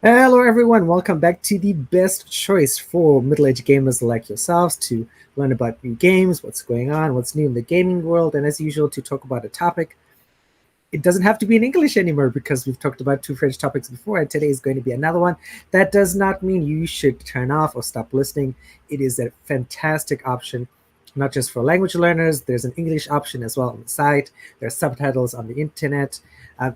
Hello, everyone. Welcome back to the best choice for middle-aged gamers like yourselves to learn about new games, what's going on, what's new in the gaming world, and as usual, to talk about a topic. It doesn't have to be in English anymore because we've talked about two French topics before, and today is going to be another one. That does not mean you should turn off or stop listening. It is a fantastic option, not just for language learners. There's an English option as well on the site. There are subtitles on the internet.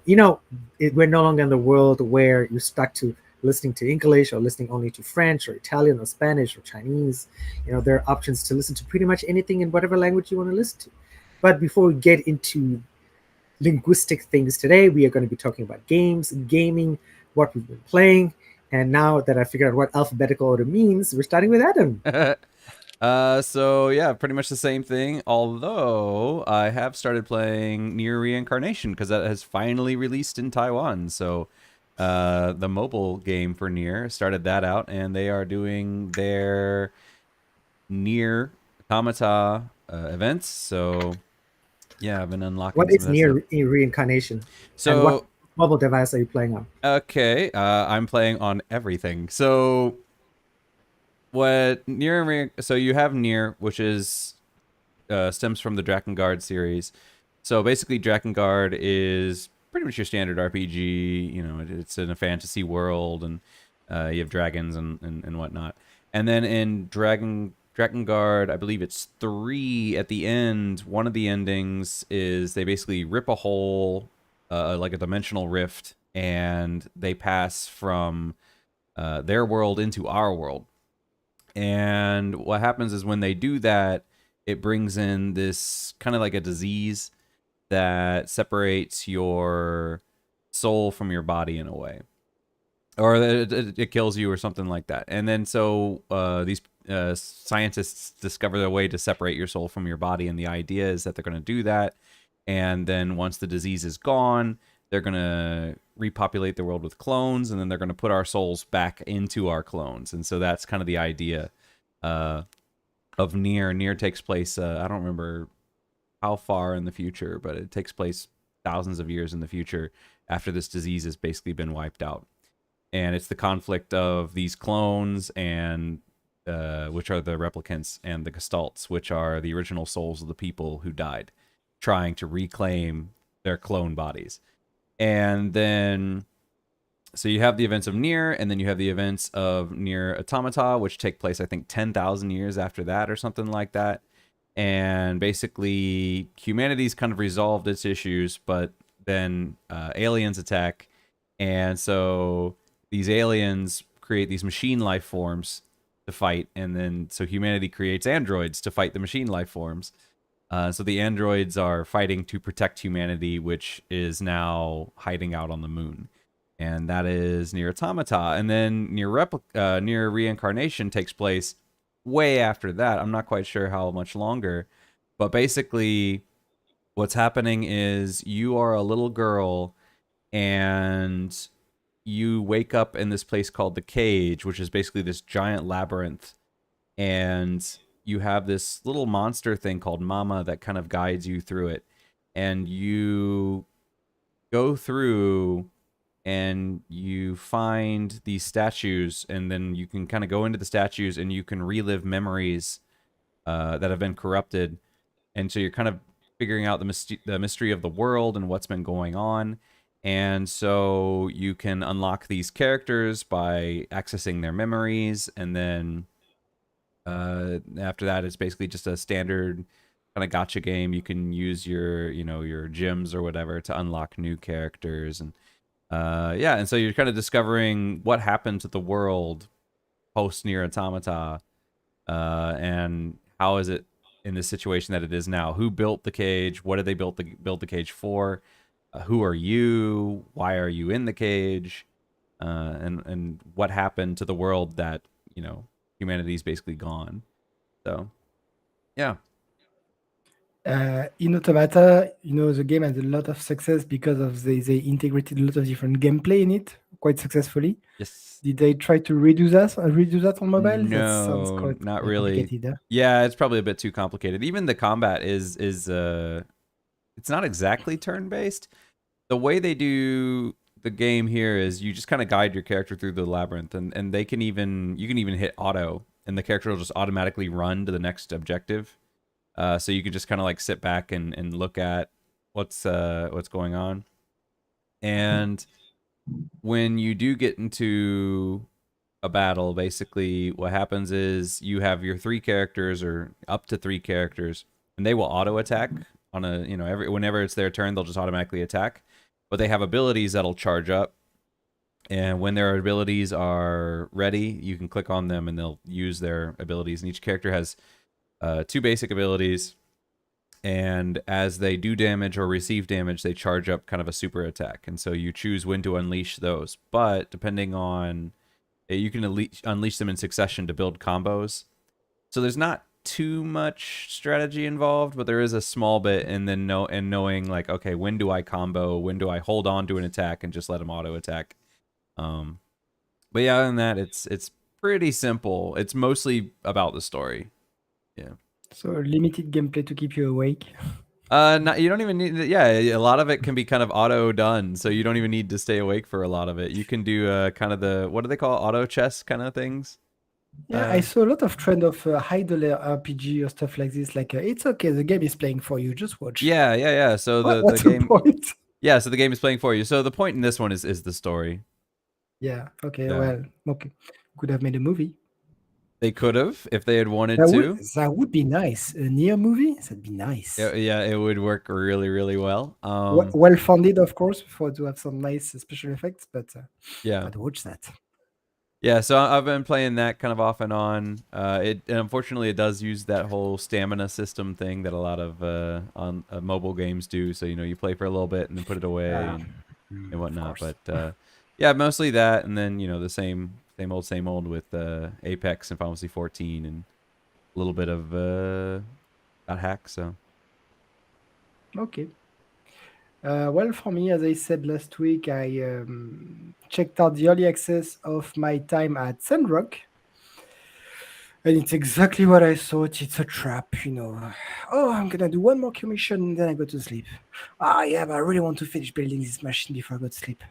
We're no longer in the world where you're stuck to listening to English or listening only to French or Italian or Spanish or Chinese. There are options to listen to pretty much anything in whatever language you want to listen to. But before we get into linguistic things today, we are going to be talking about games, gaming, what we've been playing. And now that I figured out what alphabetical order means, we're starting with Adam. So yeah, pretty much the same thing. Although I have started playing Near Reincarnation because that has finally released in Taiwan. So the mobile game for Near started that out, and they are doing their Near Automata events. So yeah, I've been unlocking What some is of that stuff. near reincarnation? And what So mobile device are you playing on? okay, I'm playing on everything. So what Near? So you have Near, which is stems from the Drakengard series. So basically, Drakengard is pretty much your standard RPG. It's in a fantasy world, and you have dragons and whatnot. And then in Drakengard, I believe it's 3 at the end. One of the endings is they basically rip a hole, like a dimensional rift, and they pass from their world into our world. And what happens is when they do that, it brings in this kind of like a disease that separates your soul from your body in a way, or it kills you or something like that. And then so these scientists discover a way to separate your soul from your body, and the idea is that they're going to do that, and then once the disease is gone, they're going to repopulate the world with clones, and then they're going to put our souls back into our clones. And so that's kind of the idea uh, of Near. Near takes place, I don't remember how far in the future, but it takes place thousands of years in the future after this disease has basically been wiped out. And it's the conflict of these clones and which are the replicants, and the gestalts, which are the original souls of the people who died, trying to reclaim their clone bodies. And then so you have the events of Near, and then you have the events of Near Automata, which take place, I think, 10,000 years after that or something like that. And basically, humanity's kind of resolved its issues, but then aliens attack. And so these aliens create these machine life forms to fight. And then so humanity creates androids to fight the machine life forms. So the androids are fighting to protect humanity, which is now hiding out on the moon. And that is Near Automata. And then Near Reincarnation takes place way after that. I'm not quite sure how much longer. But basically, what's happening is you are a little girl, and you wake up in this place called the Cage, which is basically this giant labyrinth. And you have this little monster thing called Mama that kind of guides you through it. And you go through and you find these statues, and then you can kind of go into the statues and you can relive memories that have been corrupted. And so you're kind of figuring out the mystery of the world and what's been going on. And so you can unlock these characters by accessing their memories, and then after that, it's basically just a standard kind of gotcha game. You can use your gems or whatever to unlock new characters, and yeah, and so you're kind of discovering what happened to the world post Near Automata, and how is it in the situation that it is now? Who built the cage? What did they build the cage for? Who are you? Why are you in the cage? And what happened to the world that humanity's basically gone. So yeah. In Automata, the game had a lot of success because of they integrated a lot of different gameplay in it quite successfully. Yes. Did they try to redo that on mobile? That sounds No, quite not really. complicated. Huh? Yeah, it's probably a bit too complicated. Even the combat is it's not exactly turn based. The way they do the game here is you just kind of guide your character through the labyrinth, and you can even hit auto, and the character will just automatically run to the next objective. So you can just kind of like sit back and look at what's going on. And when you do get into a battle, basically what happens is you have your 3 characters or up to 3 characters, and they will auto attack on a whenever it's their turn, they'll just automatically attack. But they have abilities that'll charge up, and when their abilities are ready, you can click on them and they'll use their abilities. And each character has 2 basic abilities, and as they do damage or receive damage, they charge up kind of a super attack. And so you choose when to unleash those. But depending on, you can unleash them in succession to build combos. So there's not too much strategy involved, but there is a small bit. And then knowing like, okay, when do I combo? When do I hold on to an attack and just let them auto attack? But yeah, other than that, it's pretty simple. It's mostly about the story. Yeah. So limited gameplay to keep you awake. You don't even need. Yeah, a lot of it can be kind of auto done, so you don't even need to stay awake for a lot of it. You can do kind of the, what do they call it? Auto chess kind of things. Yeah, I saw a lot of trend of idle RPG or stuff like this. Like, it's okay, the game is playing for you. Just watch. Yeah. So What's the game. point? Yeah, so the game is playing for you. So the point in this one is the story. Yeah. Okay. Yeah. Well. Okay. Could have made a movie. They could have if they had wanted That to. that would be nice. A Nier movie. That'd be nice. Yeah, it would work really, really well. Well funded, of course, for to have some nice special effects. But yeah, I'd watch that. Yeah, so I've been playing that kind of off and on. And unfortunately, it does use that whole stamina system thing that a lot of on mobile games do. So you play for a little bit and then put it away and whatnot. But yeah, mostly that, and then the same old with Apex and Final Fantasy 14 and a little bit of hack. So Okay. Well, for me, as I said last week, I checked out the early access of my time at Sandrock. And it's exactly what I thought. It's a trap, Oh, I'm going to do one more commission, and then I go to sleep. Yeah, but I really want to finish building this machine before I go to sleep.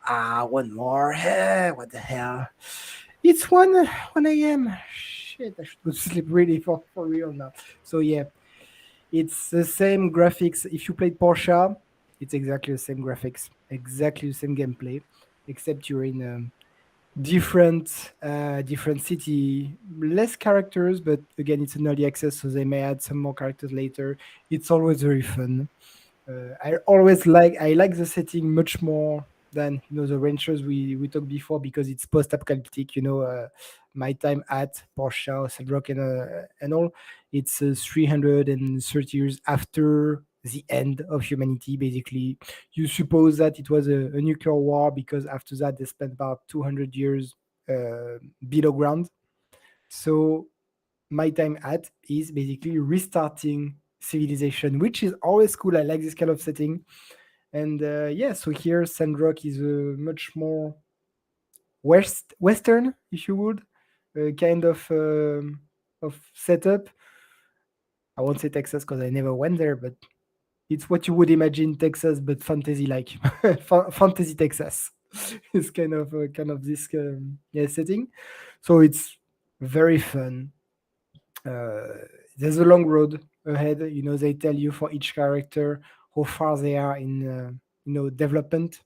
One more. What the hell? It's 1 a.m. Shit, I should go to sleep really for real now. So, yeah. It's the same graphics. If you played Porsche, it's exactly the same graphics, exactly the same gameplay, except you're in a different city, less characters, but again, it's an early access, so they may add some more characters later. It's always very fun. I like the setting much more than the ranchers we talked before, because it's post-apocalyptic. My time at Porsche, Cedrock, and all, it's 330 years after the end of humanity. Basically, you suppose that it was a nuclear war, because after that they spent about 200 years below ground. So my time at is basically restarting civilization, which is always cool. I like this kind of setting. And so here Sandrock is a much more western, if you would, kind of setup. I won't say Texas because I never went there, but it's what you would imagine Texas, but fantasy like fantasy Texas. It's kind of this setting. So it's very fun. There's a long road ahead. They tell you for each character how far they are in development.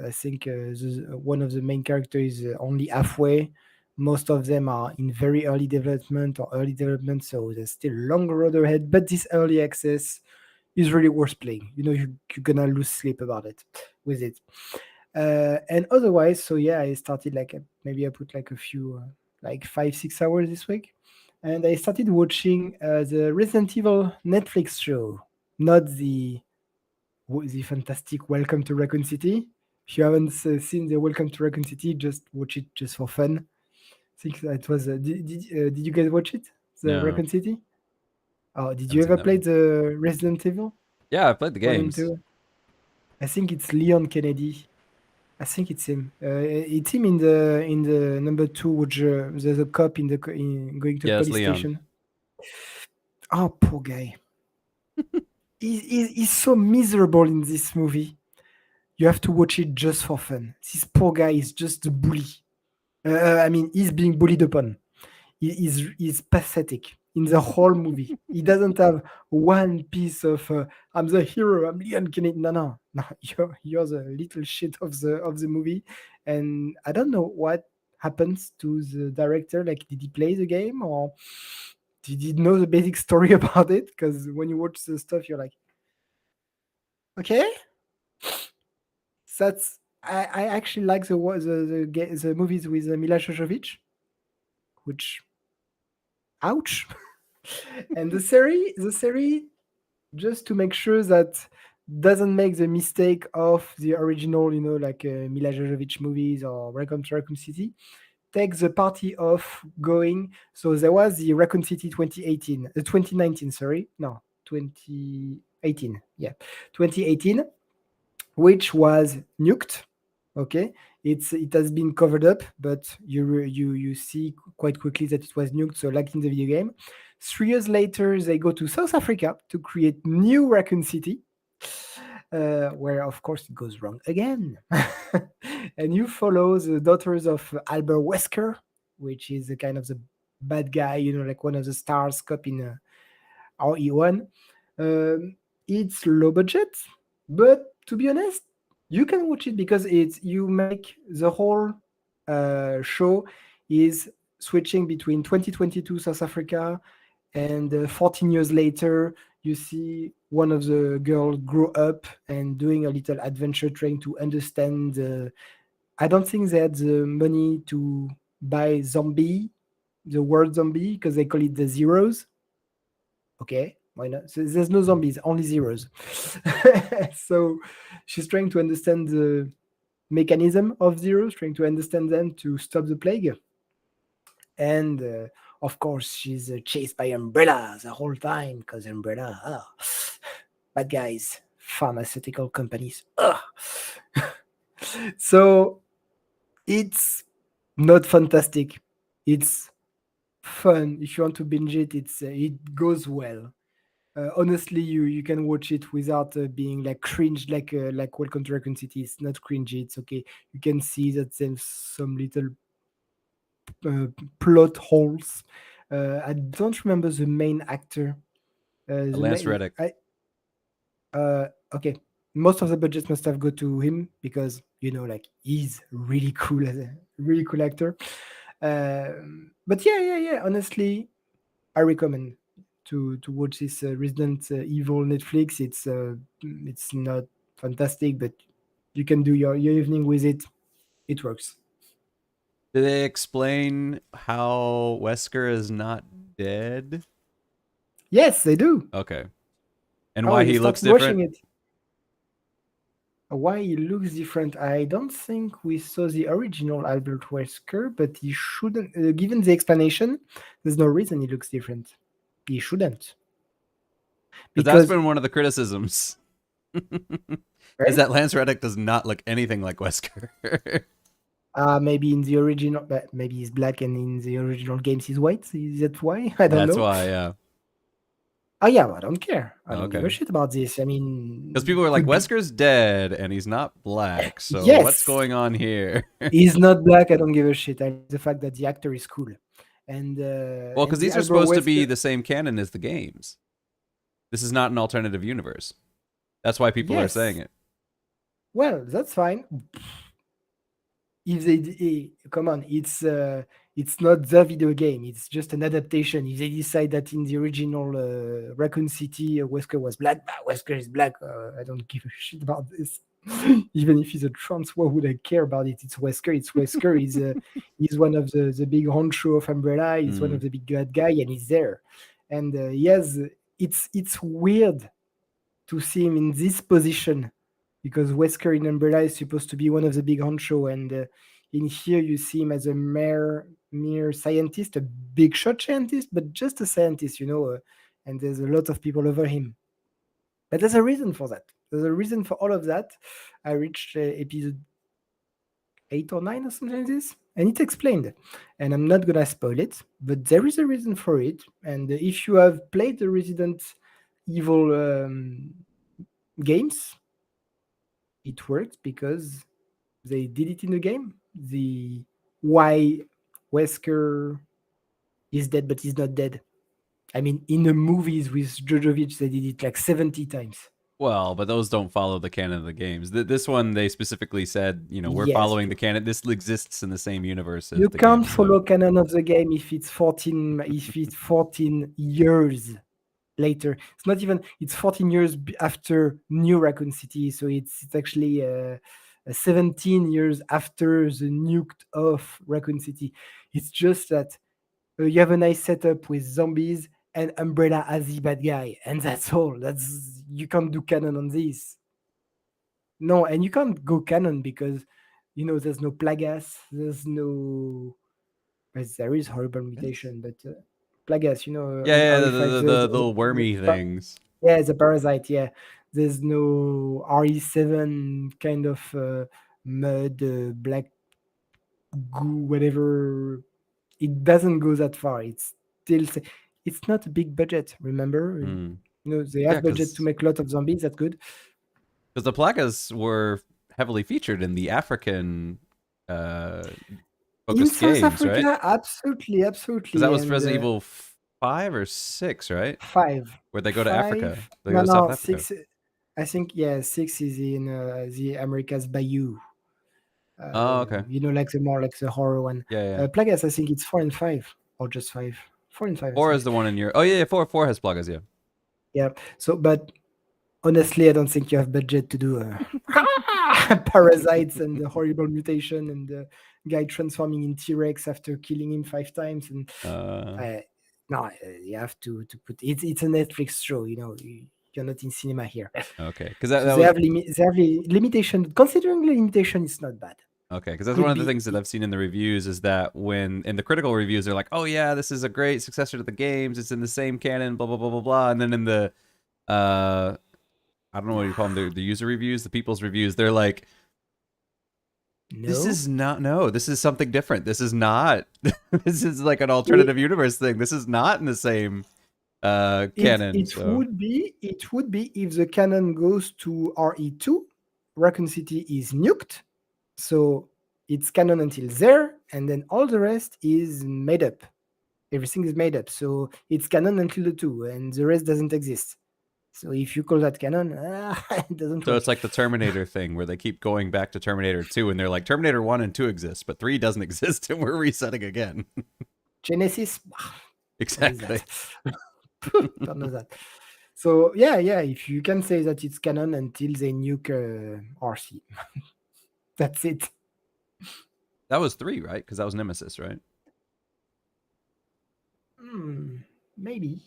I think one of the main characters is only halfway. Most of them are in very early development, so there's still a long road ahead. But this early access is really worth playing. You're gonna lose sleep about it with it. And otherwise, so yeah, I started maybe I put a few 5-6 hours this week, and I started watching the Resident Evil Netflix show, not the fantastic Welcome to Raccoon City. If you haven't seen the Welcome to Raccoon City, just watch it just for fun. I think that was. Did you guys watch it? The No. Raccoon City? Oh, did Haven't you seen ever that play one. the Resident Evil Yeah, I've played the 1 and games. 2? I think it's Leon Kennedy. I think it's him. It's him in the number 2, which there's a cop going to Yeah, the it's police Leon. station. Oh, poor guy. He's so miserable in this movie. you have to watch it just for fun. This poor guy is just a bully. I mean, he's being bullied upon. He's pathetic in the whole movie. He doesn't have one piece of I'm the hero, I'm Leon Kennedy. No. You're the little shit of the movie. And I don't know what happens to the director. Like, did he play the game or did he know the basic story about it? Because when you watch the stuff, you're like, okay, that's I actually like the movies with Mila Jovovich, which ouch. And the series, just to make sure that doesn't make the mistake of the original, like Mila Jovovich movies or Welcome to Raccoon City, takes the party of going. So there was the Raccoon City 2019, sorry, no, 2018, yeah, 2018, which was nuked. Okay, it has been covered up, but you see quite quickly that it was nuked. So, like in the video game, 3 years later, they go to South Africa to create new Raccoon City, where of course it goes wrong again. And you follow the daughters of Albert Wesker, which is a kind of the bad guy, like one of the stars cop in RE1. It's low budget, but to be honest, you can watch it because you make the whole show is switching between 2022 South Africa and 14 years later. You see one of the girls grow up and doing a little adventure, trying to understand. I don't think they had the money to buy the word zombie, because they call it the zeros. Okay, why not? So there's no zombies, only zeros. So she's trying to understand the mechanism of zeros, trying to understand them to stop the plague. And of course, she's chased by Umbrella the whole time, because Umbrella, bad guys, pharmaceutical companies. So it's not fantastic. It's fun. If you want to binge it, it goes well. Honestly, you can watch it without being like cringe, like Welcome to Raccoon City. It's not cringy. It's okay. You can see that there's some little uh, plot holes. I don't remember the main actor. Lance Reddick. Okay. Most of the budget must have go to him because like he's really cool as a really cool actor. But yeah. Honestly, I recommend to watch this Resident Evil Netflix. It's not fantastic, but you can do your evening with it. It works. Do they explain how Wesker is not dead? Yes, they do. Okay. And Oh, why you he looks started watching different? it. Why he looks different? I don't think we saw the original Albert Wesker, but he shouldn't. Given the explanation, there's no reason he looks different. He shouldn't. Because that's Because been one of the criticisms. Is that Lance Reddick does not look anything like Wesker. maybe in the original, maybe he's black, and in the original games he's white. Is that why? I don't That's know. why, yeah. Oh yeah, well, I don't care. I don't give a Okay. shit about this. I mean, Because people are like, could be- Wesker's dead and he's not black, so Yes. what's going on here? he's not black. I don't give a shit. I like the fact that the actor is cool, and Well, because the these are Albert supposed to be Wesker- the same canon as the games. This is not an alternative universe. That's why people are Yes. saying it. Well, that's fine. If they come on, it's not the video game. It's just an adaptation. If they decide that in the original Raccoon City, Wesker was black, Wesker is black. I don't give a shit about this. Even if he's a trans, why would I care about it? It's Wesker. It's Wesker. He's one of the big honcho of Umbrella. He's one of the big bad guy, and he's there. And yes, it's weird to see him in this position, because Wesker in Umbrella is supposed to be one of the big honcho, and in here you see him as a mere scientist, a big shot scientist, but just a scientist, and there's a lot of people over him. But there's a reason for that. There's a reason for all of that. I reached episode 8 or 9 or something like this, and it's explained. And I'm not gonna spoil it, but there is a reason for it. And if you have played the Resident Evil games, it worked because they did it in the game. The why Wesker is dead, but he's not dead. I mean, in the movies with Jojovic, they did it like 70 times. Well, but those don't follow the canon of the games. This one, they specifically said, we're Yes, following the true. canon. This exists in the same universe as You the can't game. follow canon of the game if it's 14 years later. It's not even, it's 14 years after New Raccoon City, so it's actually 17 years after the nuked off Raccoon City. It's just that you have a nice setup with zombies and Umbrella as the bad guy, and that's all. That's, you can't do canon on this. No, and you can't go canon because there's no Plagas, there's no. Well, there is horrible mutation, but Plagas, Yeah, RE5, the little wormy things. yeah, the parasite. Yeah, there's no RE7 kind of mud, black goo, whatever. It doesn't go that far. It's still, it's not a big budget. Remember, Hmm. they Yeah, have budget to make a lot of zombies. That's good. Because the Plagas were heavily featured in the African In focused South games, right? Africa, absolutely, Because that was and Resident Evil 5 or 6, right? 5, Where they go to Africa. They no, go to South no, Africa. 6. I think, yeah, 6 is in the Americas Bayou. Oh, okay. Like the horror one. Yeah. Plagueis, I think it's 4 and 5, or just 5. 4 and 5. I 4 think. is the one in Europe. Oh, yeah, 4 has Plagas, yeah. Yeah. So, but honestly, I don't think you have budget to do parasites and the horrible mutation and the guy transforming in T-Rex after killing him 5 times. And no, you have to put it's a Netflix show. You're not in cinema here. Okay, because they have limitation. Considering the limitation, it's not bad. Okay, because that's one of the things that I've seen in the reviews is that when in the critical reviews they're like, oh yeah, this is a great successor to the games. It's in the same canon, blah blah blah blah blah. And then in the I don't know what you call them, the user reviews, the people's reviews, they're like, this is something different. This is not. This is like an alternative universe thing. This is not in the same canon. It would be if the canon goes to RE2, Raccoon City is nuked, so it's canon until there, and then all the rest is made up. Everything is made up, so it's canon until the 2, and the rest doesn't exist. So if you call that canon, it doesn't. So it's like the Terminator thing, where they keep going back to Terminator 2, and they're like, Terminator 1 and 2 exist, but 3 doesn't exist, and we're resetting again. Genesis. Exactly. Don't know that. So yeah, if you can say that it's canon until they nuke RC. That's it. That was 3, right? Because that was Nemesis, right? Maybe.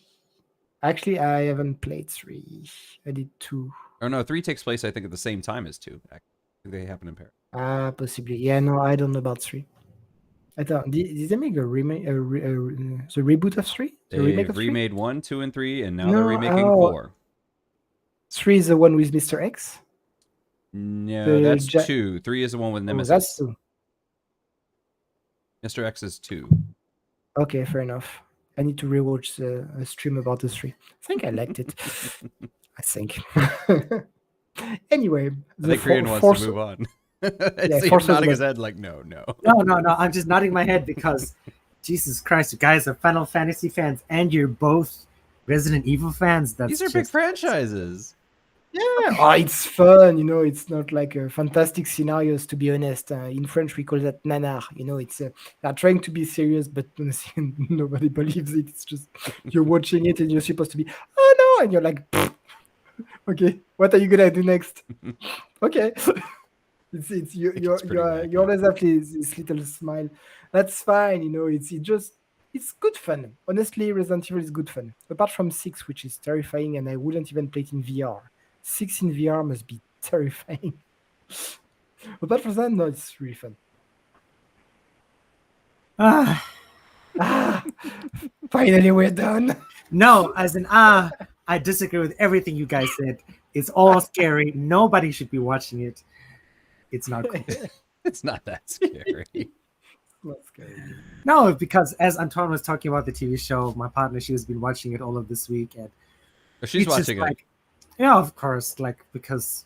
Actually, I haven't played 3. I did 2. Or no, 3 takes place, I think, at the same time as 2. I think they happen in pair. Possibly. Yeah, no, I don't know about 3. I thought, did they make a remake, the reboot of 3? The remake of 3? Remade 1, 2, and 3, and now they're remaking 4. 3 is the one with Mr. X? No, that's 2. 3 is the one with Nemesis. That's 2. Mr. X is 2. Okay, fair enough. I need to rewatch a stream about the 3. I think I liked it. I think. Anyway, I think Korean wants to move on. Yeah, so he's nodding his head like, no. No. I'm just nodding my head because, Jesus Christ, you guys are Final Fantasy fans and you're both Resident Evil fans. These are big franchises. Yeah, it's fun. It's not like fantastic scenarios. To be honest, in French we call that nanar. It's they're trying to be serious, but nobody believes it. It's just you're watching it and you're supposed to be, oh no, and you're like, okay, what are you gonna do next? Okay. You always have this little smile. That's fine, it's good fun. Honestly, Resident Evil is good fun. Apart from 6, which is terrifying, and I wouldn't even play it in VR. 6 in VR must be terrifying. Apart from that, no, it's really fun. Finally, we're done. No, as in I disagree with everything you guys said. It's all scary. Nobody should be watching it. It's not cool. It's not that scary. Not scary. No, because as Antoine was talking about the TV show, my partner, she has been watching it all of this week, and She's watching it. Yeah, of course, because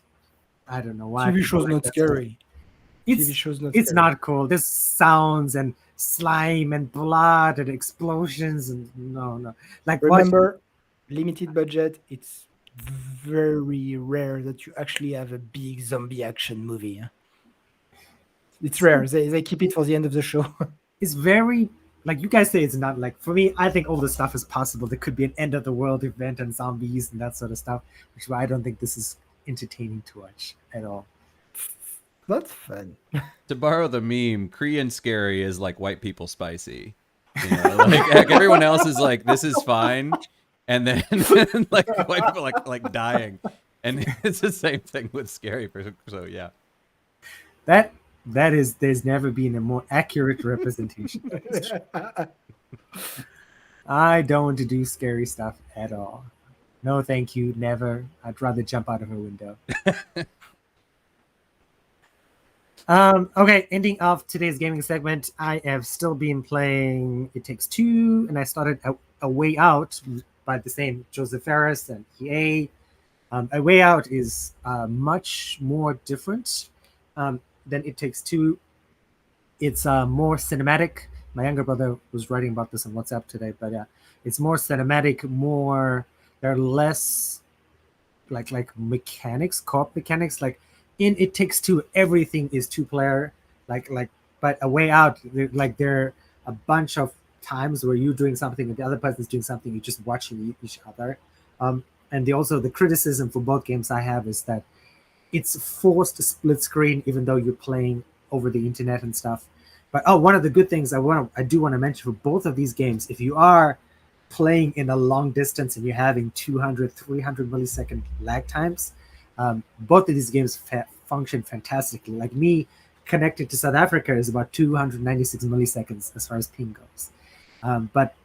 I don't know why. TV people show's like not that stuff. scary. TV It's show's not it's scary. not cool. There's sounds and slime and blood and explosions and no. Like Remember, limited budget. It's very rare that you actually have a big zombie action movie. Huh? It's rare. They keep it for the end of the show. it's very like you guys say it's not like for me. I think all this stuff is possible. There could be an end of the world event and zombies and that sort of stuff, which is why I don't think this is entertaining to watch at all. That's fun. To borrow the meme, Korean scary is like white people spicy. You know, like everyone else is like, this is fine, and then like white people like dying, and it's the same thing with scary. So yeah, That is, there's never been a more accurate representation. I don't want to do scary stuff at all. No, thank you, never. I'd rather jump out of a window. Okay, ending of today's gaming segment. I have still been playing It Takes Two, and I started a Way Out by the same Joseph Ferris and EA. A Way Out is much more different than It Takes Two. It's more cinematic. My younger brother was writing about this on WhatsApp today, but it's more cinematic. There are less like mechanics, co-op mechanics. Like in It Takes Two, everything is two-player. But A Way Out, there are a bunch of times where you're doing something and the other person's doing something. You're just watching each other. And the criticism for both games I have is that it's forced split screen, even though you're playing over the internet and stuff. But one of the good things I do want to mention for both of these games, if you are playing in a long distance and you're having 200, 300 millisecond lag times, both of these games function fantastically. Like me connected to South Africa is about 296 milliseconds as far as ping goes. But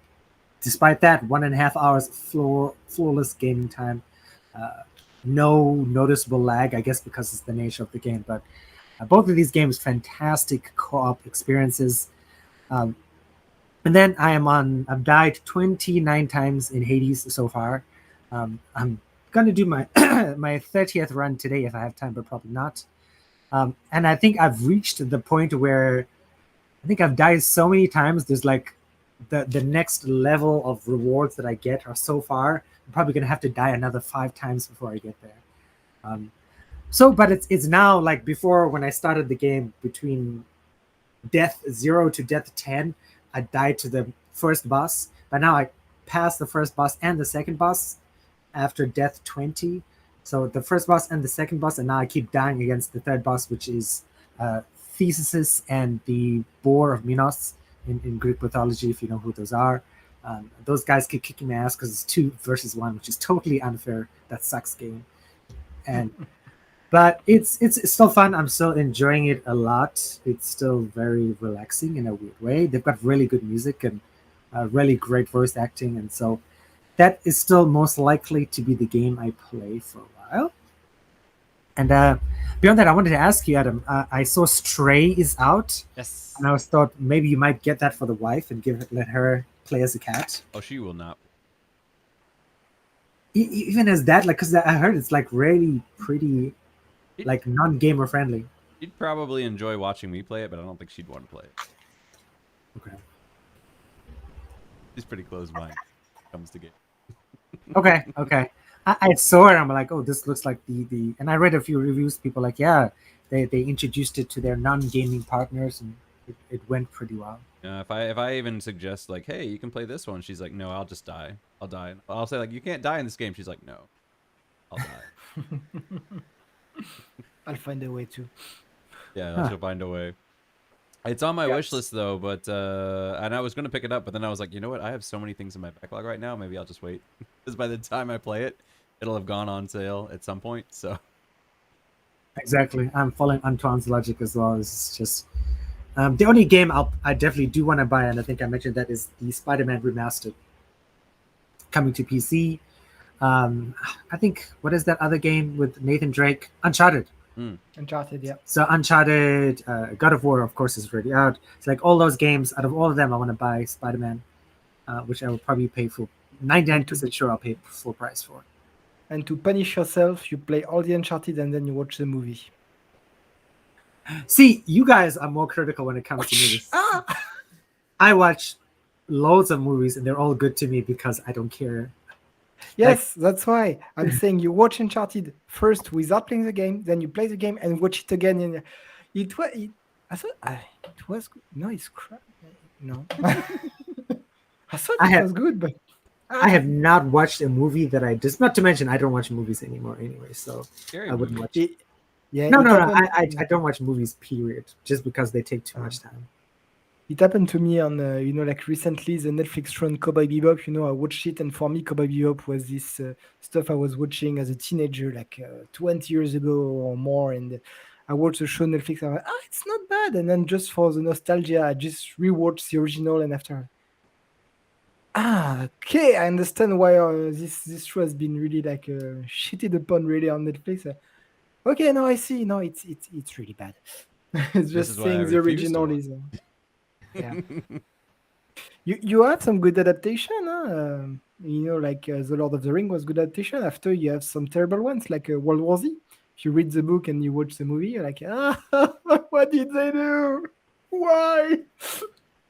despite that, 1.5 hours flawless gaming time. No noticeable lag, I guess, because it's the nature of the game. But both of these games, fantastic co-op experiences. And then I've died 29 times in Hades so far. I'm gonna do my my 30th run today if I have time, but probably not. And I think I've reached the point where I think I've died so many times. There's like the next level of rewards that I get are so far. I'm probably gonna have to die another 5 times before I get there. But it's now like before when I started the game, between death 0 to death 10, I died to the first boss. But now I passed the first boss and the second boss after death 20. So the first boss and the second boss, and now I keep dying against the third boss, which is Theseus and the Boar of Minos in Greek mythology, if you know who those are. Those guys keep kicking my ass because it's 2 versus 1, which is totally unfair. That sucks game. But it's still fun. I'm still enjoying it a lot. It's still very relaxing in a weird way. They've got really good music and really great voice acting, and so that is still most likely to be the game I play for a while. And beyond that, I wanted to ask you, Adam. I saw Stray is out. yes. And I thought maybe you might get that for the wife and let her play as a cat. Oh, she will not. Even as that, like, because I heard it's like really pretty, like non-gamer friendly. She'd probably enjoy watching me play it, but I don't think she'd want to play it. Okay. She's pretty close-minded when it comes to game. Okay. I saw it. I'm like, oh, this looks like the. And I read a few reviews. People like, yeah, they introduced it to their non-gaming partners, and it went pretty well. If I even suggest like, hey, you can play this one, she's like, no, I'll just die. I'll die. I'll say like, you can't die in this game. She's like, no, I'll die. I'll find a way to. Yeah, she'll find a way. It's on my wish list though, but and I was gonna pick it up, but then I was like, you know what? I have so many things in my backlog right now. Maybe I'll just wait, because by the time I play it, it'll have gone on sale at some point. So Exactly. I'm following Antoine's logic as well. It's just the only game I definitely do want to buy, and I think I mentioned that, is the Spider-Man Remastered coming to PC. I think, what is that other game with Nathan Drake? Uncharted. Uncharted, yeah. So Uncharted, God of War, of course, is already out. It's like all those games. Out of all of them, I want to buy Spider-Man, which I will probably pay for 99% sure I'll pay full price for. and to punish yourself, you play all the Uncharted and then you watch the movie. See, you guys are more critical when it comes to movies. I watch loads of movies and they're all good to me because I don't care. Yes, that's why I'm saying you watch Uncharted first without playing the game, then you play the game and watch it again. And it was, I thought it was good. No, it's crap. No, I thought I it have was good, but I have not watched a movie that I just. Not to mention, I don't watch movies anymore anyway, so Scary I wouldn't movie. watch. it, yeah, No, it no, no. happened. I don't watch movies. Period. Just because they take too much time. It happened to me on, like recently the Netflix run Cowboy Bebop. I watched it, and for me, Cowboy Bebop was this stuff I was watching as a teenager, like 20 years ago or more. And I watched the show on Netflix. I was like, it's not bad. And then just for the nostalgia, I just rewatched the original, and after, okay, I understand why this show has been really like shitted upon really on Netflix. Okay, now I see. No, it's really bad. It's This just is why I saying the refuse to original watch. is. Yeah. You have some good adaptation, huh? Like The Lord of the Ring was good adaptation. After you have some terrible ones, like World War Z. If you read the book and you watch the movie, you're like, what did they do? Why?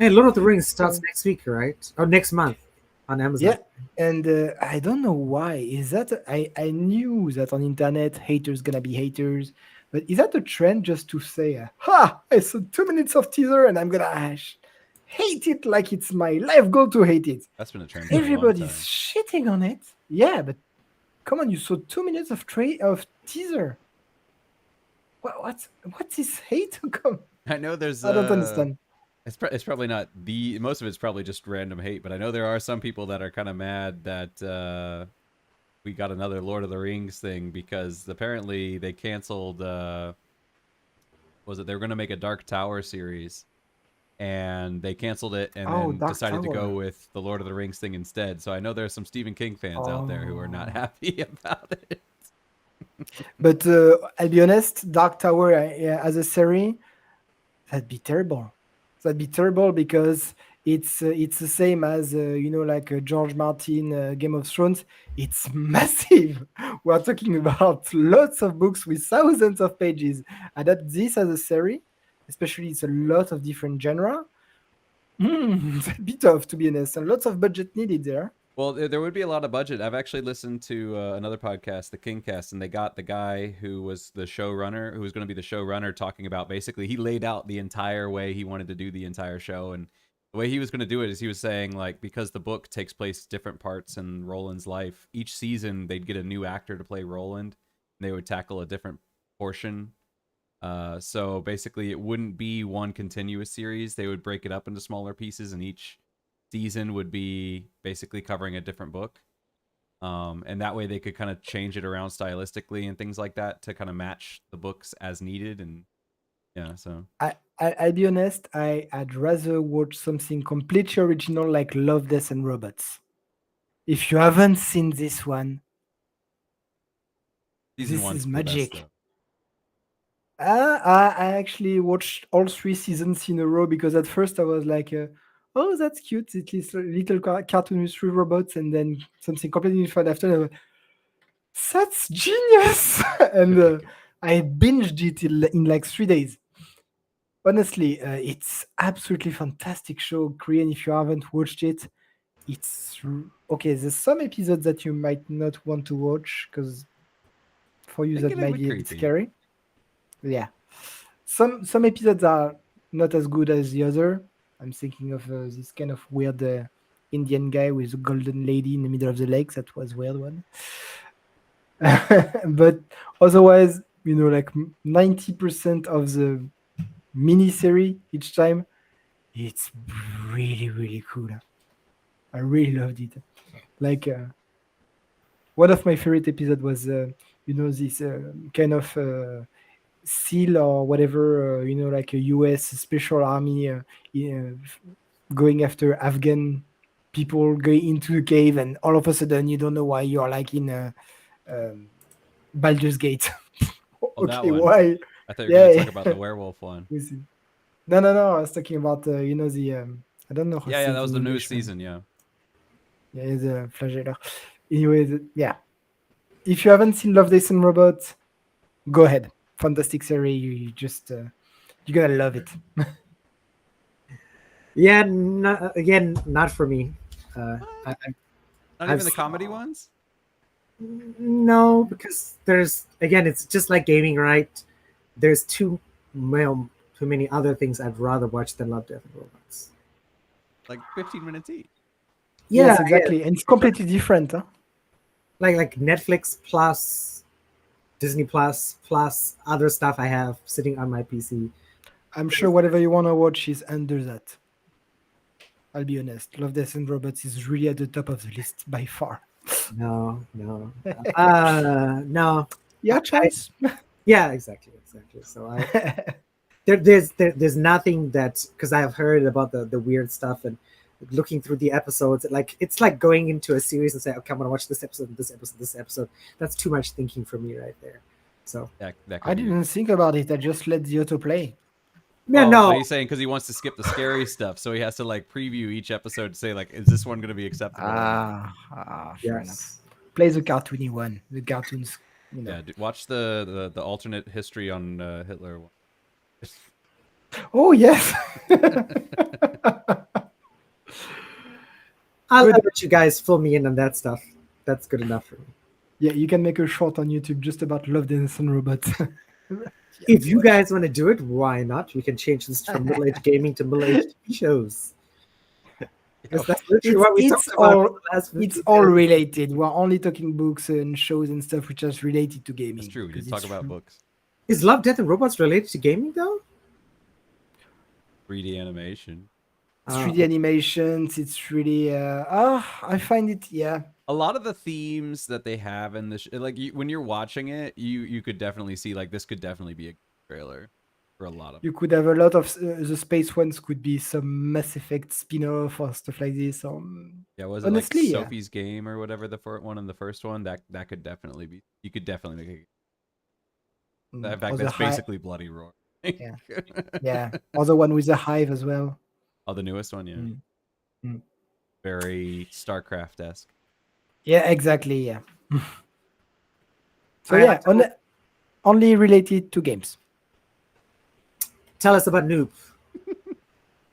Hey, Lord of the Rings starts So, next week, right? Or next month on Amazon. yeah, and I don't know why. Is that I knew that on internet haters gonna be haters, but is that a trend just to say, "Ha! I saw 2 minutes of teaser and I'm gonna hate it like it's my life goal to hate it." That's been a trend for a long Everybody's time. shitting on it. Yeah, but come on, you saw 2 minutes of teaser. What's this hate? Come, I know there's I don't understand. it's probably not the most of it's probably just random hate, but I know there are some people that are kind of mad that we got another Lord of the Rings thing because apparently they canceled was it they were going to make a Dark Tower series and they canceled it and Oh, then Dark decided to go Tower. with the Lord of the Rings thing instead. So I know there's some Stephen King fans out there who are not Oh. happy about it. But I'll be honest, Dark Tower as a series, that'd be terrible. That'd be terrible because it's the same as like George Martin Game of Thrones. It's massive. We're talking about lots of books with thousands of pages. Adapt this as a series, especially it's a lot of different genre. That'd be tough to be honest, and lots of budget needed there. Well, there would be a lot of budget. I've actually listened to another podcast, the Kingcast, and they got the guy who was the showrunner, who was going to be the showrunner, talking about basically he laid out the entire way he wanted to do the entire show, and the way he was going to do it is he was saying like because the book takes place different parts in Roland's life, each season they'd get a new actor to play Roland, and they would tackle a different portion. So basically, it wouldn't be one continuous series. They would break it up into smaller pieces, and each season would be basically covering a different book. And that way they could kind of change it around stylistically and things like that to kind of match the books as needed. And yeah, so I'll be honest, I'd rather watch something completely original like Love, Death, and Robots. If you haven't seen this one, season this one's is the best magic. though. I actually watched all 3 seasons in a row because at first I was like, oh, that's cute. It is a little cartoon with 3 robots and then something completely different after. I was, that's genius! And I binged it in like 3 days. Honestly, it's absolutely fantastic show. Korean, if you haven't watched it, okay. There's some episodes that you might not want to watch because for you They that get a might bit be a bit creepy. scary. Yeah, some episodes are not as good as the other. I'm thinking of this kind of weird Indian guy with a golden lady in the middle of the lake. That was a weird one. But otherwise, like 90% of the mini series each time, it's really really cool. I really loved it. Like one of my favorite episodes was this kind of SEAL or whatever, like a US special army going after Afghan people going into a cave, and all of a sudden you don't know why you're like in a Baldur's Gate. Oh, that Okay, one. why? I thought you were Yeah, going to yeah. talk about the werewolf one. No. I was talking about the I don't know how to Yeah, say that it was in the newest English. season. Yeah. Yeah, the flagellator. Anyway, yeah. if you haven't seen Love, Death and Robots, go ahead. Fantastic series. You just you're gonna love it. Yeah, again, not for me. I, Not I've even the seen, comedy ones. no, because there's again, it's just like gaming, right? There's well, too many other things I'd rather watch than Love, Death, and Robots. Like 15 minutes each. Yeah, Yes, exactly, and it's completely different. Huh? like Netflix plus Disney plus other stuff I have sitting on my PC. I'm sure whatever you want to watch is under that. I'll be honest. Love, Death, and Robots is really at the top of the list by far. No, no. Your I choice. yeah, exactly. So there's nothing that because I have heard about the weird stuff and looking through the episodes, like it's like going into a series and say, okay, I'm gonna watch this episode, this episode, this episode. That's too much thinking for me right there. So That could I be. didn't think about it. I just let the autoplay. yeah, Oh, no, but he's saying because he wants to skip the scary stuff, so he has to like preview each episode to say like, is this one going to be acceptable? Or not? Fair enough. yes. Play the cartoony one. The cartoons, Yeah, watch the alternate history on Hitler one. Oh yes. I'll Good. let you guys fill me in on that stuff. That's good enough for me. Yeah, you can make a short on YouTube just about Love, Death, and Robots. If you guys want to do it, why not? We can change this from middle-aged gaming to middle-aged TV shows. Because that's literally what we talked about for the last 15 it's all minutes. related. We're only talking books and shows and stuff which is related to gaming. That's true. We did 'cause talk it's about true. books, Is Love, Death, and Robots related to gaming though? 3D animation. It's 3D animations. It's really. I find it. Yeah. A lot of the themes that they have in this, like when you're watching it, you could definitely see like this could definitely be a trailer for a lot of. You could have a lot of the space ones. Could be some Mass Effect spin-off or stuff like this. Yeah, was it honestly, like yeah. Sophie's Game or whatever the one and the first one? That could definitely be. You could definitely make a. In Or fact, the that's Hive. basically Bloody Roar. Yeah. Yeah. Other one with the Hive as well. Oh, the newest one, yeah. Very StarCraft-esque. Yeah, exactly. Yeah. So All right, yeah, only related to games. tell us about Noob.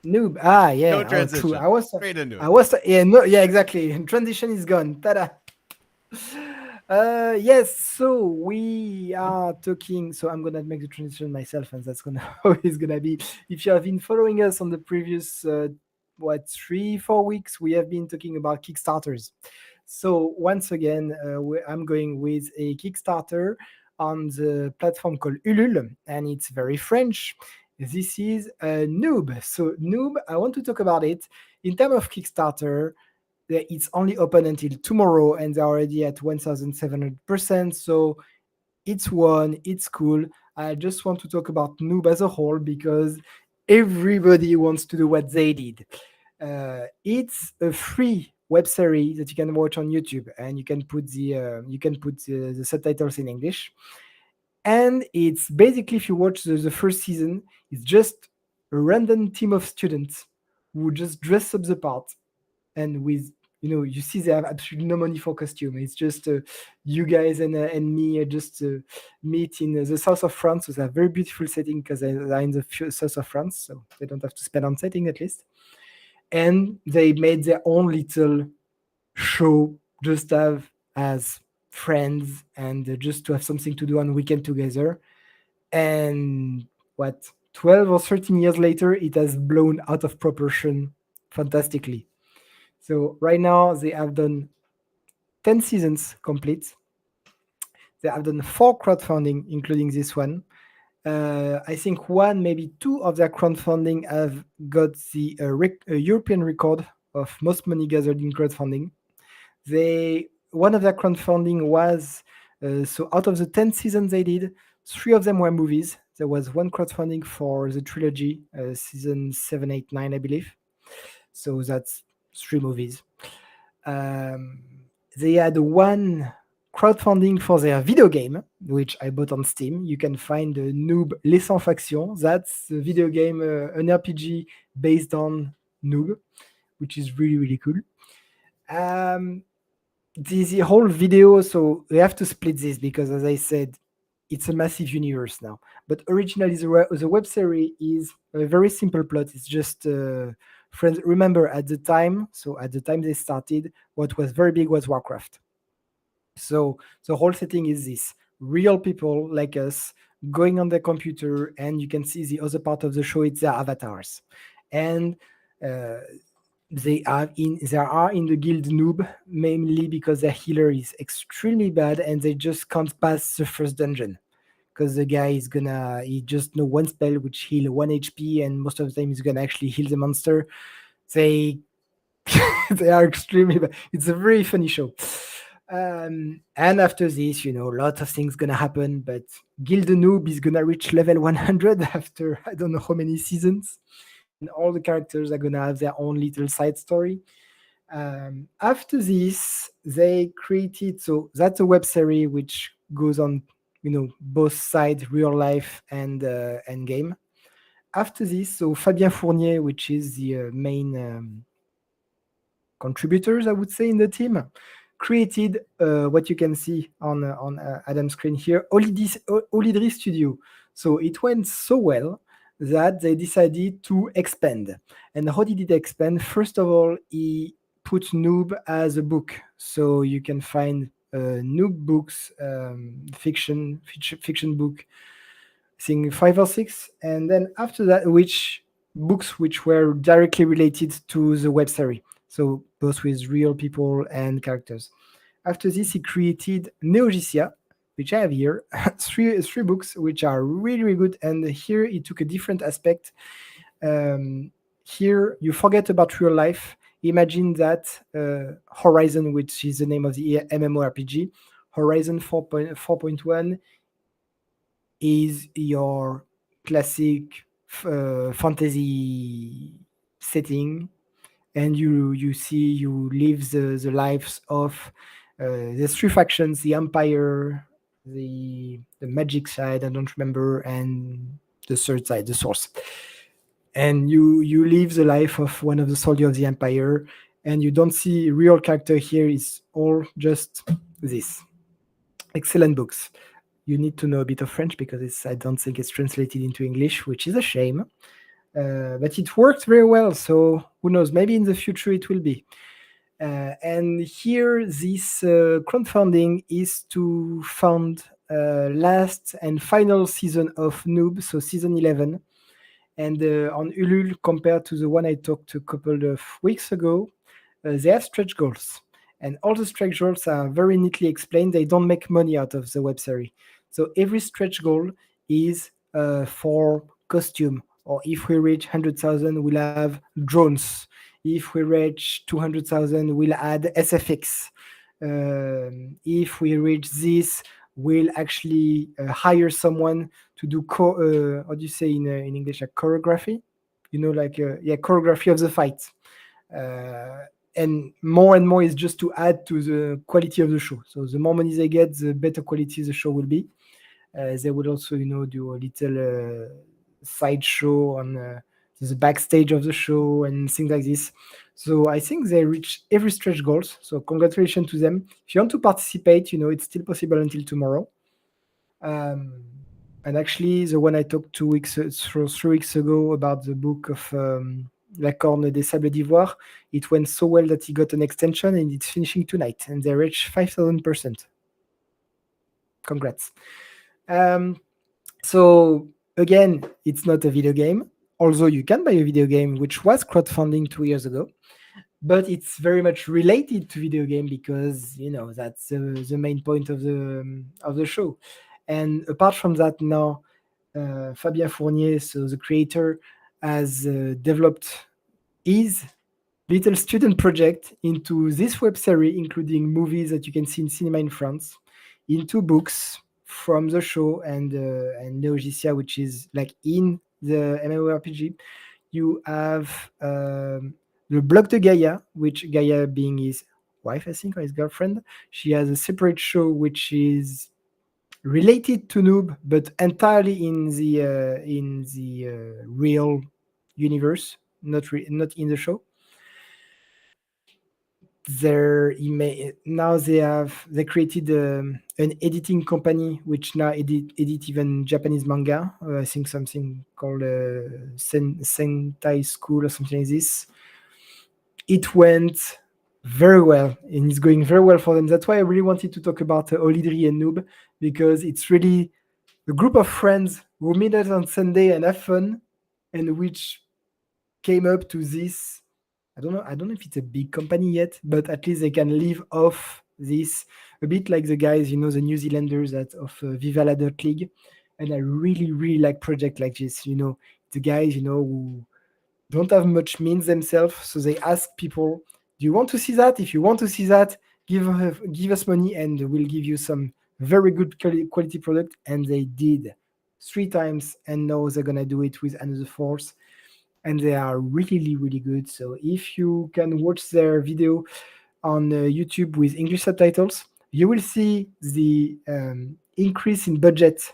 Noob. Yeah. No Oh, transition. true. I was Straight into it. yeah, no, yeah, exactly. Transition is gone. Ta-da. Yes, so we are talking. So I'm gonna make the transition myself, and that's gonna how it's gonna be. If you have been following us on the previous 3-4 weeks, we have been talking about Kickstarters. So once again, I'm going with a Kickstarter on the platform called Ulule, and it's very French. This is Noob. So Noob, I want to talk about it in terms of Kickstarter. It's only open until tomorrow, and they're already at 1,700%. So it's cool. I just want to talk about Noob as a whole because everybody wants to do what they did. It's a free web series that you can watch on YouTube, and you can put the subtitles in English. And it's basically, if you watch the first season, it's just a random team of students who just dress up the part, and with you see they have absolutely no money for costume. It's just you guys and me just meet in the south of France. So it's a very beautiful setting because they're in the south of France, so they don't have to spend on setting at least. And they made their own little show just have as friends and just to have something to do on weekend together. And 12 or 13 years later, it has blown out of proportion fantastically. So right now they have done 10 seasons complete. They have done 4 crowdfunding, including this one. I think 1, maybe 2 of their crowdfunding have got the European record of most money gathered in crowdfunding. One of their crowdfunding was so out of the 10 seasons they did, 3 of them were movies. There was 1 crowdfunding for the trilogy, season 7, 8, 9, I believe. So that's 3 movies. They had 1 crowdfunding for their video game, which I bought on Steam. You can find Noob Les Sans Faction. That's a video game, an RPG based on Noob, which is really, really cool. the whole video. So we have to split this because, as I said, it's a massive universe now. But originally, the web series is a very simple plot. It's just friends. Remember at the time, so at the time they started, what was very big was Warcraft. So the whole setting is this: real people like us going on their computer, and you can see the other part of the show. It's their avatars, and uh, they are in the guild Noob mainly because their healer is extremely bad and they just can't pass the first dungeon because the guy is gonna he just know one spell which heal 1 HP, and most of the time he's gonna actually heal the monster. They they are extremely bad. It's a very funny show. And after this, lots of things gonna happen, but Guild Noob is gonna reach level 100 after I don't know how many seasons, and all the characters are gonna have their own little side story. After this, they created, so that's a web series which goes on, both sides, real life and game. After this, so Fabien Fournier, which is the main contributors, I would say, in the team, created what you can see on Adam's screen here, Olidri Studio. So it went so well that they decided to expand. And how did it expand? First of all, he put Noob as a book, so you can find Noob books, fiction book, I think 5 or 6, and then after that, which books which were directly related to the web series, so both with real people and characters. After this, he created Neogicia, which I have here, three books which are really, really good. And here he took a different aspect. Here you forget about real life. Imagine that Horizon, which is the name of the MMORPG, Horizon 4.1 is your classic fantasy setting, and you live the lives of the three factions: the Empire, the magic side, I don't remember, and the third side, the Source. And you live the life of one of the soldiers of the Empire, and you don't see real character here. It's all just this. Excellent books. You need to know a bit of French because I don't think it's translated into English, which is a shame. But it worked very well, so who knows? Maybe in the future it will be. And here, this crowdfunding is to fund last and final season of Noob, so season 11. And on Ulule, compared to the one I talked a couple of weeks ago, they have stretch goals. And all the stretch goals are very neatly explained. They don't make money out of the web series. So every stretch goal is for costume. Or if we reach 100,000, we'll have drones. If we reach 200,000, we'll add SFX. If we reach this, we'll actually hire someone to do how do you say in English, like choreography? Choreography of the fight. And more is just to add to the quality of the show. So the more money they get, the better quality the show will be. They will also, do a little side show on the backstage of the show and things like this. So I think they reach every stretch goals. So congratulations to them. If you want to participate, it's still possible until tomorrow. And actually, the one I talked 3 weeks ago about the book of La Corne des Sables d'Ivoire, it went so well that he got an extension and it's finishing tonight. And they reached 5,000%. Congrats. So again, it's not a video game, although you can buy a video game, which was crowdfunding 2 years ago. But it's very much related to video game because that's the main point of the show. And apart from that, now Fabien Fournier, so the creator, has developed his little student project into this web series, including movies that you can see in cinema in France, into books from the show and Neogicia, which is like in the MMORPG. You have the blog de Gaia, which Gaia being his wife, I think, or his girlfriend. She has a separate show which is related to Noob, but entirely in the real universe, not in the show. now they created an editing company which now edit even Japanese manga. I think something called Sentai School or something like this. It went very well, and it's going very well for them. That's why I really wanted to talk about Olidri and Noob, because it's really a group of friends who meet us on Sunday and have fun, and which came up to this. I don't know if it's a big company yet, but at least they can live off this, a bit like the guys, the New Zealanders of Viva la Dirt League. And I really, really like projects like this. The guys, who don't have much means themselves, so they ask people, "Do you want to see that? If you want to see that, give us money, and we'll give you some very good quality product." And they did 3 times, and now they're gonna do it with another force, and they are really, really good. So if you can watch their video on YouTube with English subtitles, you will see the increase in budget,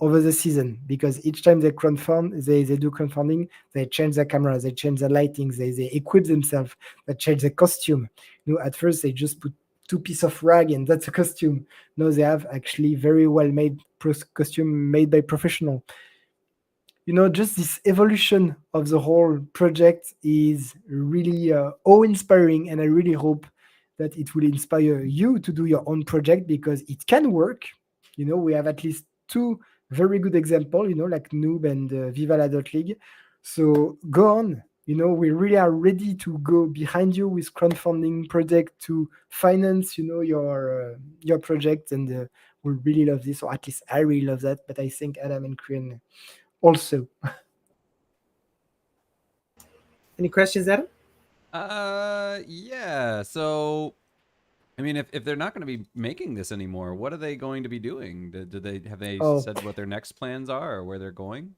over the season, because each time they do crowdfunding, they change their camera, they change their lighting, they equip themselves, they change their costume. At first they just put 2 pieces of rag and that's a costume. Now they have actually very well made costume made by professional. Just this evolution of the whole project is really awe-inspiring, and I really hope that it will inspire you to do your own project, because it can work. We have at least 2 very good examples, like Noob and Viva la Dot League. So go on. We really are ready to go behind you with crowdfunding project to finance, your project, and we really love this, or at least I really love that. But I think Adam and Korean also. Any questions, Adam? Yeah. So, I mean, if they're not going to be making this anymore, what are they going to be doing? Have they Oh, said what their next plans are or where they're going?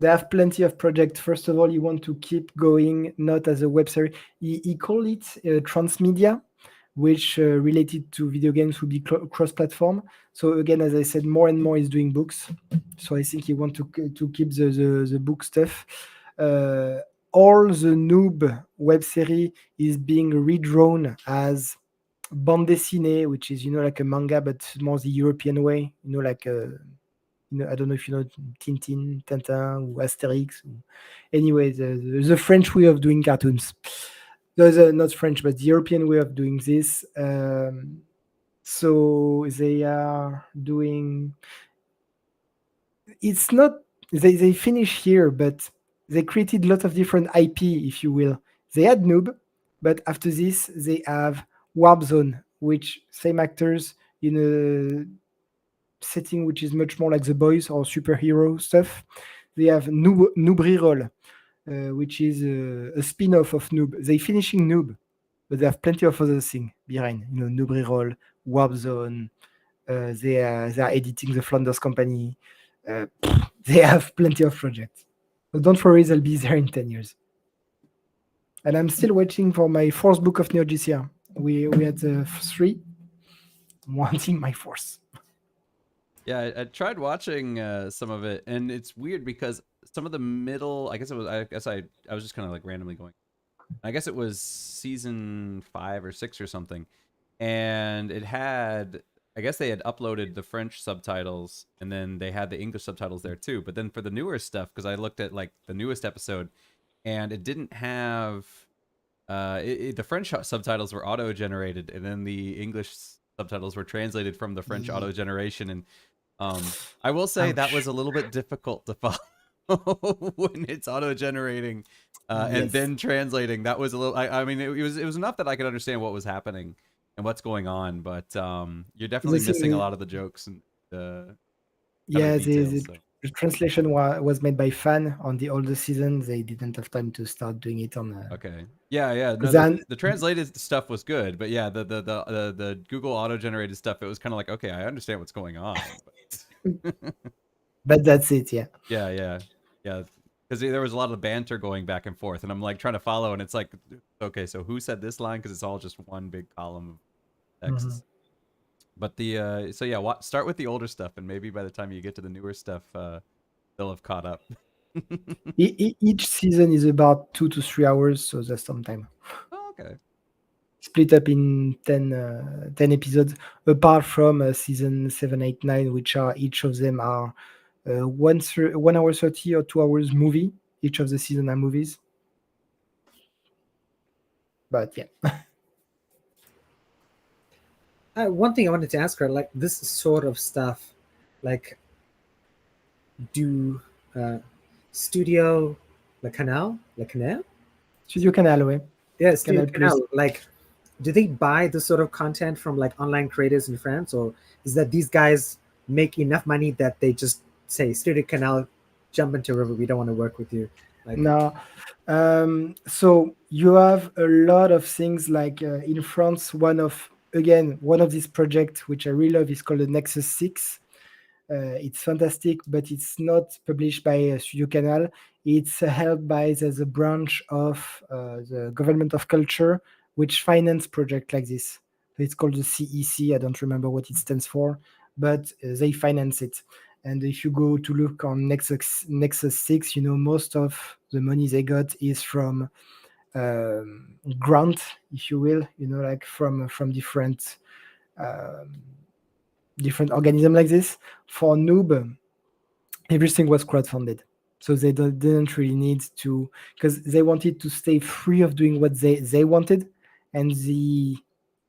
they have plenty of projects. First of all, you want to keep going, not as a web series. He called it transmedia, which related to video games would be cross-platform. So again, as I said, more and more is doing books. So I think he want to keep the book stuff. All the Noob web series is being redrawn as bande dessinée, which is like a manga, but more the European way. Like I don't know if you know Tintin, Tintin, or Asterix. Anyway, the French way of doing cartoons. Not French, but the European way of doing this. So they are doing. It's not they finish here, but they created a lot of different IP, if you will. They had Noob, but after this they have Warp Zone, which same actors in a setting which is much more like The Boys or superhero stuff. They have Noob, which is a spin-off of Noob. They finishing Noob, but they have plenty of other things behind. Noob Reroll, Warp Zone. They are editing the Flanders Company. They have plenty of projects. So don't worry, they'll be there in 10 years. And I'm still waiting for my 4th book of Neo GCR. We had 3. I'm wanting my 4th. Yeah, I tried watching some of it, and it's weird because some of the middle. I was just kind of like randomly going. I guess it was season 5 or 6 or something, and it had. I guess they had uploaded the French subtitles, and then they had the English subtitles there too. But then for the newer stuff, because I looked at like the newest episode, and it didn't have. The French subtitles were auto-generated, and then the English subtitles were translated from the French auto-generation, and I will say that was a little bit difficult to follow when it's auto-generating and Yes. then translating. That was a little. I mean, it was enough that I could understand what was happening and what's going on, but you're definitely The thing missing a is- lot of the jokes and the Yeah, details. So. the translation was made by fan on the older season. They didn't have time to start doing it on. Okay. Yeah. No, Then the translated stuff was good, but yeah, the Google auto-generated stuff, it was kind of like, okay, I understand what's going on. But... but that's it. Yeah. Yeah. Because there was a lot of banter going back and forth, and I'm like trying to follow, and it's like, okay, so who said this line? Because it's all just one big column of text. Mhm. But so yeah, start with the older stuff, and maybe by the time you get to the newer stuff, they'll have caught up. Each season is about 2 to 3 hours, so that's some time. Oh, okay. split up in 10 episodes, apart from season 7, 8, 9, which are each of them are 1 hour 30 or 2 hours movie. Each of the season are movies. But yeah. One thing I wanted to ask her, like this sort of stuff, like do Studio Le Canal? Studio Canal, ouais. Yeah, Studio Canal Plus. Canal. Like, do they buy this sort of content from like online creators in France, or is that these guys make enough money that they just say Studio Canal, jump into River, we don't want to work with you? Like, No. So you have a lot of things like in France, one of these projects which I really love is called the Nexus 6. It's fantastic, but it's not published by Studio Canal. It's held by the branch of the Government of Culture, which finance project like this. It's called the CEC. I don't remember what it stands for, but they finance it. And if you go to look on Nexus 6, most of the money they got is from grant, if you will, like from different different organisms like this. For Noob, everything was crowdfunded. So they didn't really need to, because they wanted to stay free of doing what they wanted. And the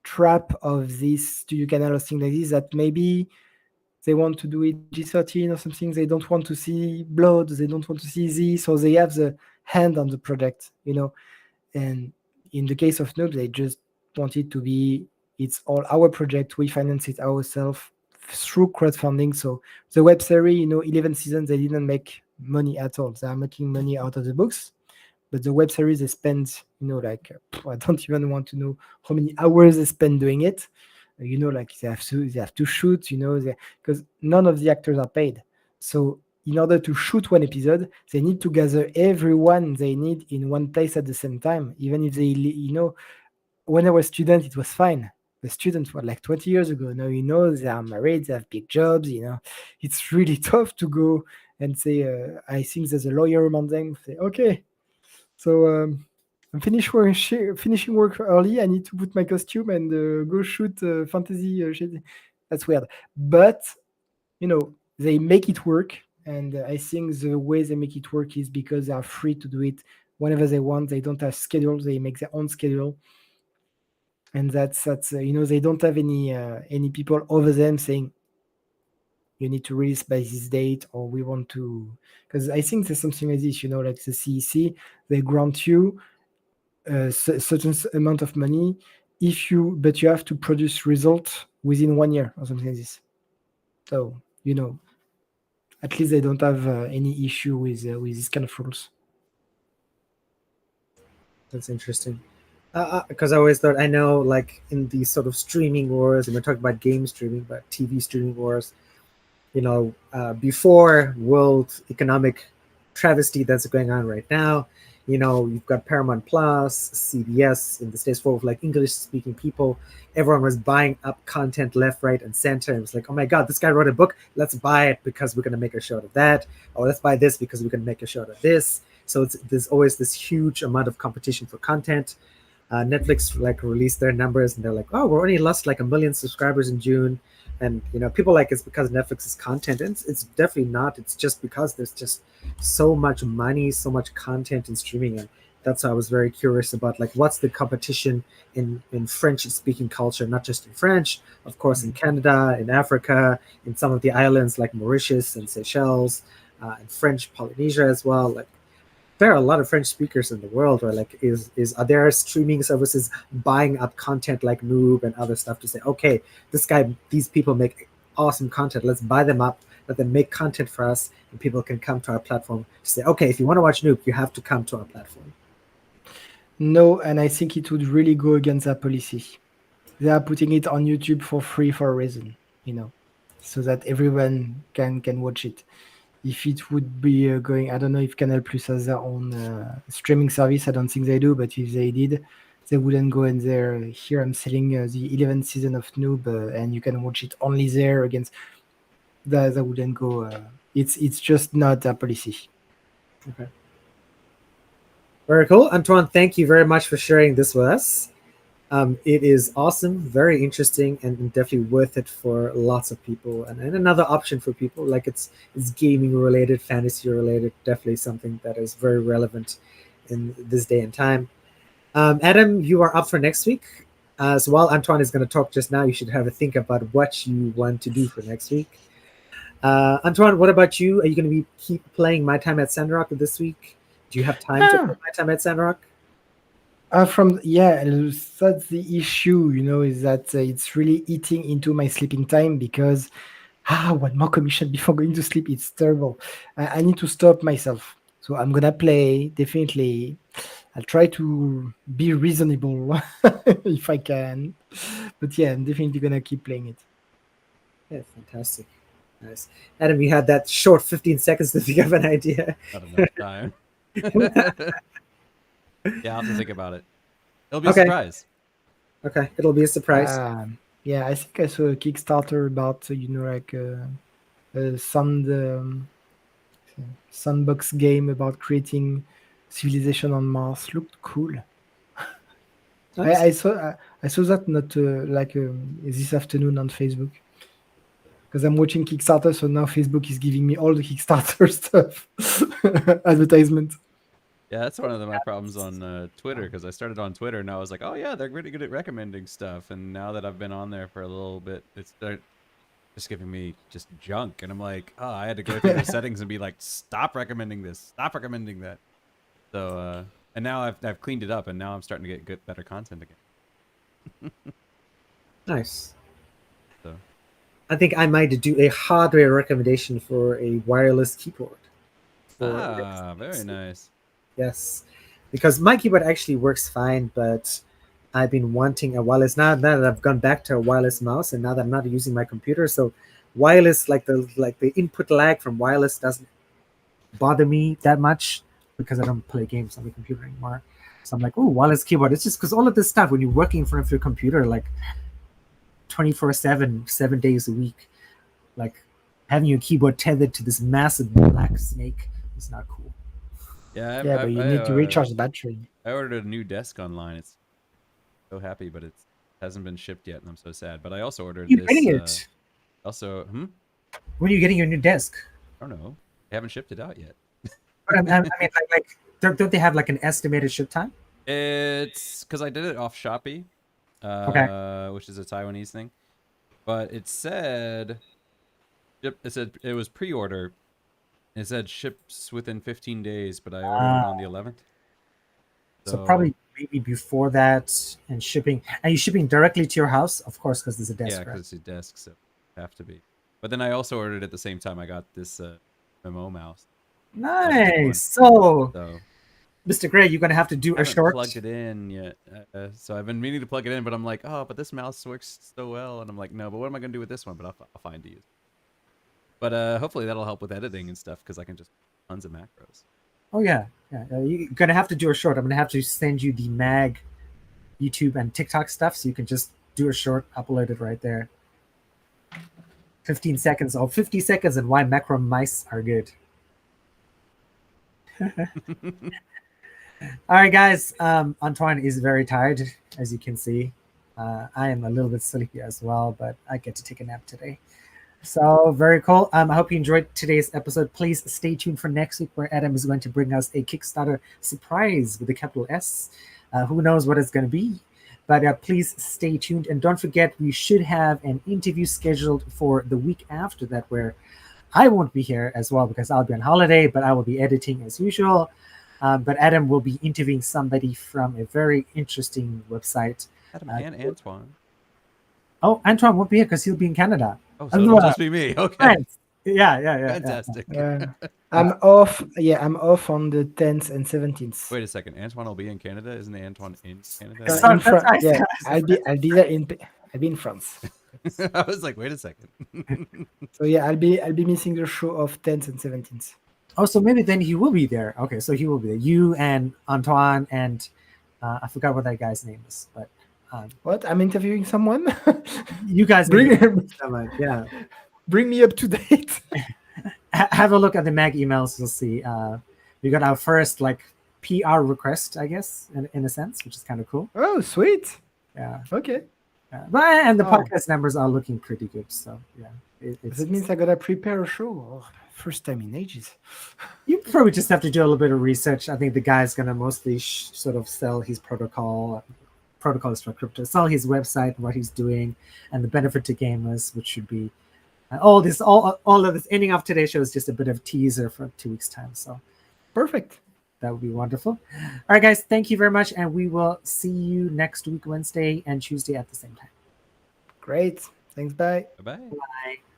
trap of this Studio Canal or thing like this, that maybe they want to do it PG-13 or something. They don't want to see blood. They don't want to see this. So they have the hand on the project, And in the case of Noob, they just want it to be, it's all our project. We finance it ourselves through crowdfunding. So the web series, 11 seasons, they didn't make money at all. They are making money out of the books. But the web series, they spend, like, I don't even want to know how many hours they spend doing it. Like they have to shoot, because none of the actors are paid. So in order to shoot one episode, they need to gather everyone they need in one place at the same time. Even if they, when I was a student, it was fine. The students were like 20 years ago. Now, they are married, they have big jobs, It's really tough to go and say, I think there's a lawyer among them. Say, okay, so I'm finishing work early. I need to put my costume and go shoot fantasy shit. That's weird. But, they make it work. And I think the way they make it work is because they are free to do it whenever they want. They don't have schedules. They make their own schedule. And that's they don't have any people over them saying, you need to release by this date, or we want to, because I think there's something like this, like the CEC, they grant you a certain amount of money but you have to produce results within 1 year or something like this. So at least they don't have any issue with these kind of rules. that's interesting. Because I always thought, I know, like in these sort of streaming wars, and we're talking about game streaming, but TV streaming wars, before world economic travesty that's going on right now, you've got Paramount Plus, CBS in the States, full of like English speaking people. Everyone was buying up content left, right, and center. It was like, oh my God, this guy wrote a book. Let's buy it because we're going to make a show out of that. Or let's buy this because we're going to make a show out of this. So there's always this huge amount of competition for content. Netflix like released their numbers and they're like, oh, we're only lost like 1 million subscribers in June. And people like it's because Netflix's content, and it's definitely not. It's just because there's just so much money, so much content in streaming, and that's why I was very curious about like what's the competition in French speaking culture, not just in French, of course, in Canada, in Africa, in some of the islands like Mauritius and Seychelles, and French Polynesia as well. Like there are a lot of French speakers in the world, or like are there streaming services buying up content like Noob and other stuff to say, okay, these people make awesome content, let's buy them up, let them make content for us, and people can come to our platform to say, okay, if you want to watch Noob, you have to come to our platform. No, and I think it would really go against their policy. They are putting it on YouTube for free for a reason, so that everyone can watch it. If it would be going, I don't know if Canal Plus has their own streaming service. I don't think they do, but if they did, they wouldn't go in there. Here I'm selling the 11th season of Noob, and you can watch it only there against. That wouldn't go. It's just not a policy. Okay. Very cool. Antoine, thank you very much for sharing this with us. It is awesome, very interesting, and definitely worth it for lots of people. And another option for people, like it's gaming related, fantasy related, definitely something that is very relevant in this day and time. Adam, you are up for next week. So while Antoine is going to talk just now, you should have a think about what you want to do for next week. Antoine, what about you? Are you going to be keep playing My Time at Sandrock this week? Do you have time to play Ah, My Time at Sandrock? that's the issue, is that it's really eating into my sleeping time because one more commission before going to sleep. It's terrible. I need to stop myself. So I'm gonna play definitely. I'll try to be reasonable if I can. But yeah, I'm definitely gonna keep playing it. Yeah, fantastic. Nice. Adam, you had that short 15 seconds to think of an idea. Not enough time. Yeah, I'll have to think about it. It'll be a Okay. surprise. Okay. It'll be a surprise. Yeah, I think I saw a Kickstarter about like some sandbox game about creating civilization on Mars. Looked cool. I, Nice. I saw I saw that not like this afternoon on Facebook because I'm watching Kickstarter. So now Facebook is giving me all the Kickstarter stuff advertisement. Yeah, that's one of my problems on Twitter because I started on Twitter and I was like, oh yeah, they're really good at recommending stuff. And now that I've been on there for a little bit, they're just giving me just junk. And I'm like, oh, I had to go through the settings and be like, stop recommending this, stop recommending that. So, and now I've cleaned it up and now I'm starting to get good, better content again. Nice. So, I think I might do a hardware recommendation for a wireless keyboard. very nice. Yes, because my keyboard actually works fine, but I've been wanting a wireless now that I've gone back to a wireless mouse, and now that I'm not using my computer, so wireless like the input lag from wireless doesn't bother me that much because I don't play games on the computer anymore. So I'm like, oh, wireless keyboard. It's just because all of this stuff when you're working in front of your computer like 24/7, 7 days a week, like having your keyboard tethered to this massive black snake is not cool. Yeah, Yeah, but you need to recharge the battery. I ordered a new desk online. It's so happy, but it hasn't been shipped yet, and I'm so sad. But I also ordered You're this. getting it. Also, When are you getting your new desk? I don't know. They haven't shipped it out yet. But I mean, like don't they have like an estimated ship time? It's because I did it off Shopee, Okay. which is a Taiwanese thing. But it said it was pre-order. It said ships within 15 days, but I ordered it on the 11th. So probably maybe before that, and shipping. Are you shipping directly to your house? Of course, because there's a desk. Yeah, Right? because it's a desk, so have to be. But then I also ordered at the same time. I got this MMO mouse. Nice. So, So Mr. Gray, you're gonna have to do I a haven't short. plugged it in yet. So I've been meaning to plug it in, but I'm like, oh, but this mouse works so well, and I'm like, no, but what am I gonna do with this one? But I'll find to use. But hopefully that'll help with editing and stuff because I can just tons of macros. Oh yeah, yeah. You're gonna have to do a short. I'm gonna have to send you the mag, YouTube, and TikTok stuff, so you can just do a short, upload it right there. 15 seconds or 50 seconds, and why macro mice are good. All right, guys. Antoine is very tired, as you can see. I am a little bit sleepy as well, but I get to take a nap today. So very cool. I hope you enjoyed today's episode. Please stay tuned for next week, where Adam is going to bring us a Kickstarter surprise with a capital S. Who knows what it's going to be? But please stay tuned, and don't forget we should have an interview scheduled for the week after that, where I won't be here as well because I'll be on holiday, but I will be editing as usual. But Adam will be interviewing somebody from a very interesting website. Adam and Antoine. Oh, Antoine won't be here because he'll be in Canada. Oh, so it'll just be me. Okay. Friends. Yeah. Fantastic. I'm off. Yeah, I'm off on the 10th and 17th. Wait a second. Antoine will be in Canada. Isn't Antoine in Canada? Yeah, I'll be there I'll be in France. I was like, wait a second. So yeah, I'll be missing the show of 10th and 17th. Oh, so maybe then he will be there. Okay, so he will be there. You and Antoine and I forgot what that guy's name is, but What? I'm interviewing someone? you guys Bring yeah. Bring me up to date. Have a look at the mag emails. You'll see. We got our first like PR request, I guess, in a sense, which is kind of cool. Oh, sweet. Yeah. Okay. And the Oh. podcast numbers are looking pretty good. So yeah, That means I gotta prepare a show. Oh, first time in ages. you probably just have to do a little bit of research. I think the guy's gonna mostly sort of sell his protocol is for crypto, sell his website and what he's doing, and the benefit to gamers, which should be all of this. Ending of today's show is just a bit of teaser for 2 weeks time. So Perfect. that would be wonderful. All right, guys, thank you very much, and we will see you next week, Wednesday and Tuesday at the same time. Great. Thanks. Bye. Bye bye. Bye.